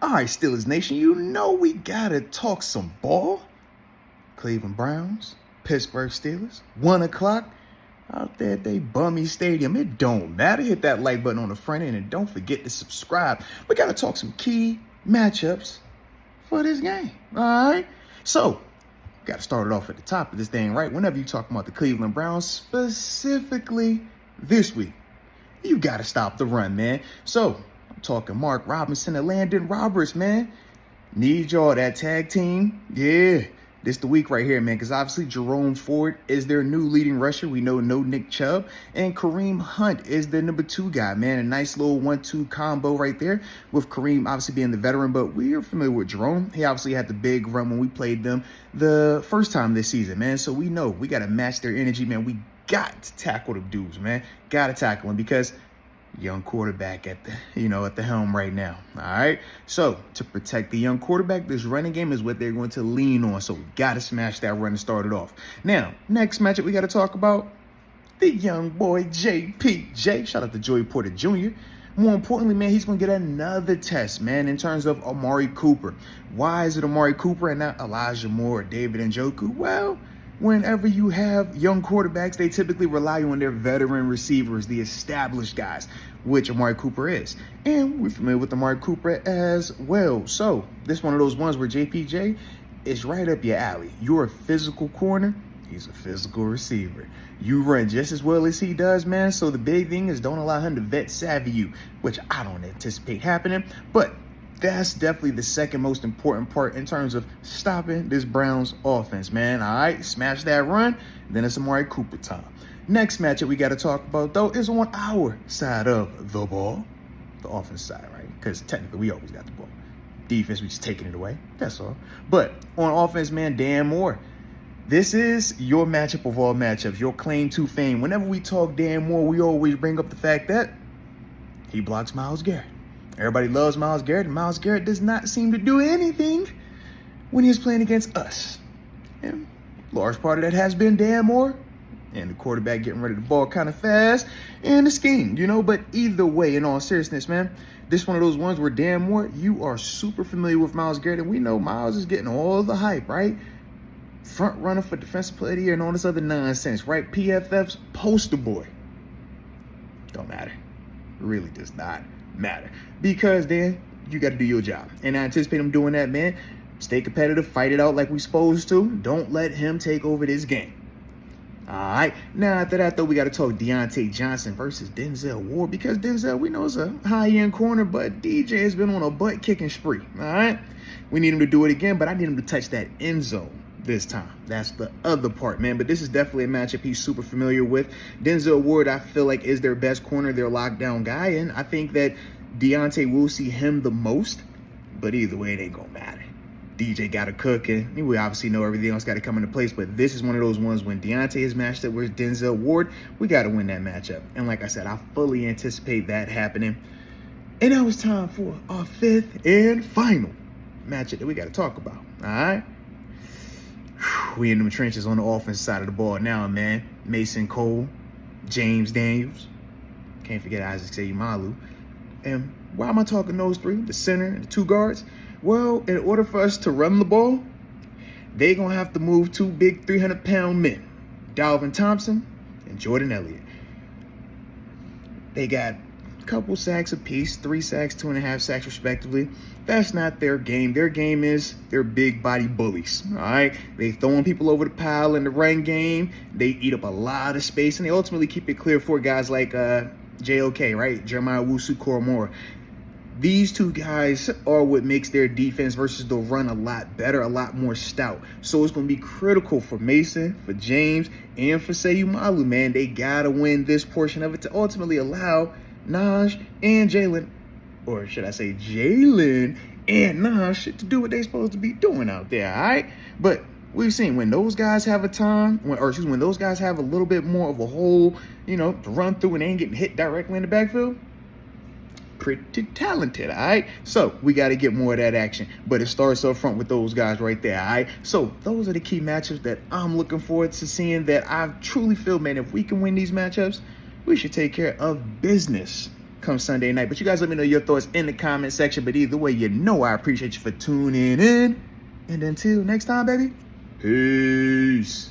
All right, Steelers Nation, you know we gotta talk some ball. Cleveland Browns, Pittsburgh Steelers, 1 o'clock out there at they bummy stadium. It don't matter. Hit that like button on the front end and don't forget to subscribe. We gotta talk some key matchups for this game. All right, so got to start it off at the top of this thing, right? Whenever you talk about the Cleveland Browns, specifically this week, you got to stop the run, man. So I'm talking Mark Robinson and Landon Roberts, man. Need y'all, that tag team. Yeah, this the week right here, man, because obviously Jerome Ford is their new leading rusher. We know no Nick Chubb. And Kareem Hunt is the number 2 guy, man. A nice little 1-2 combo right there with Kareem obviously being the veteran, but we are familiar with Jerome. He obviously had the big run when we played them the first time this season, man. So we know we got to match their energy, man. We got to tackle the dudes, man. Got to tackle them because young quarterback at the helm right now. All right. So to protect the young quarterback, this running game is what they're going to lean on. So we got to smash that run and start it off. Now, next matchup we got to talk about the young boy JPJ. Shout out to Joey Porter Jr. More importantly, man, he's going to get another test, man, in terms of Amari Cooper. Why is it Amari Cooper and not Elijah Moore or David Njoku? Well, whenever you have young quarterbacks, they typically rely on their veteran receivers, the established guys, which Amari Cooper is. And we're familiar with Amari Cooper as well. So this is one of those ones where JPJ is right up your alley. You're a physical corner. He's a physical receiver. You run just as well as he does, man. So the big thing is don't allow him to vet savvy you, which I don't anticipate happening. But that's definitely the second most important part in terms of stopping this Browns offense, man. All right, smash that run, then it's Amari Cooper time. Next matchup we got to talk about, though, is on our side of the ball, the offense side, right? Because technically we always got the ball. Defense, we just taking it away. That's all. But on offense, man, Dan Moore. This is your matchup of all matchups, your claim to fame. Whenever we talk Dan Moore, we always bring up the fact that he blocks Myles Garrett. Everybody loves Myles Garrett, and Myles Garrett does not seem to do anything when he's playing against us. And large part of that has been Dan Moore and the quarterback getting rid of the ball kind of fast and the scheme, But either way, in all seriousness, man, this is one of those ones where Dan Moore, you are super familiar with Myles Garrett, and we know Myles is getting all the hype, right? Front runner for Defensive Player of the Year and all this other nonsense, right? PFF's poster boy. Don't matter. Really does not matter, because then you got to do your job, and I anticipate him doing that, man. Stay competitive, fight it out like we supposed to. Don't let him take over this game. All right, now after that, though, we got to talk Deontay Johnson versus Denzel Ward, because Denzel, we know, is a high-end corner, but DJ has been on a butt-kicking spree. All right, we need him to do it again, but I need him to touch that end zone this time. That's the other part, man. But this is definitely a matchup he's super familiar with. Denzel Ward, I feel like, is their best corner, their lockdown guy, and I think that Deontay will see him the most. But either way, it ain't gonna matter. DJ got to cook, and we obviously know everything else got to come into place. But this is one of those ones when Deontay is matched up with Denzel Ward, we got to win that matchup. And like I said, I fully anticipate that happening. And now it's time for our 5th and final matchup that we got to talk about. All right. We in them trenches on the offense side of the ball now, man. Mason Cole, James Daniels, can't forget Isaac Seumalo. And why am I talking those 3? The center and the 2 guards? Well, in order for us to run the ball, they're going to have to move 2 big 300-pound men, Dalvin Thompson and Jordan Elliott. They got couple sacks apiece, 3 sacks, 2.5 sacks respectively. That's not their game. Their game is they're big body bullies. All right, they throwing people over the pile in the run game. They eat up a lot of space, and they ultimately keep it clear for guys like JOK, right? Jeremiah Owusu-Koramoah. These 2 guys are what makes their defense versus the run a lot better, a lot more stout. So it's going to be critical for Mason, for James, and for Seumalo, man. They got to win this portion of it to ultimately allow Naj and Jalen, or should I say Jalen and Naj, to do what they're supposed to be doing out there, all right? But we've seen when those guys have a time, when those guys have a little bit more of a hole, to run through and they ain't getting hit directly in the backfield, pretty talented, all right? So we got to get more of that action, but it starts up front with those guys right there, all right? So those are the key matchups that I'm looking forward to seeing, that I truly feel, man, if we can win these matchups, we should take care of business come Sunday night. But you guys let me know your thoughts in the comment section. But either way, you know I appreciate you for tuning in. And until next time, baby, peace.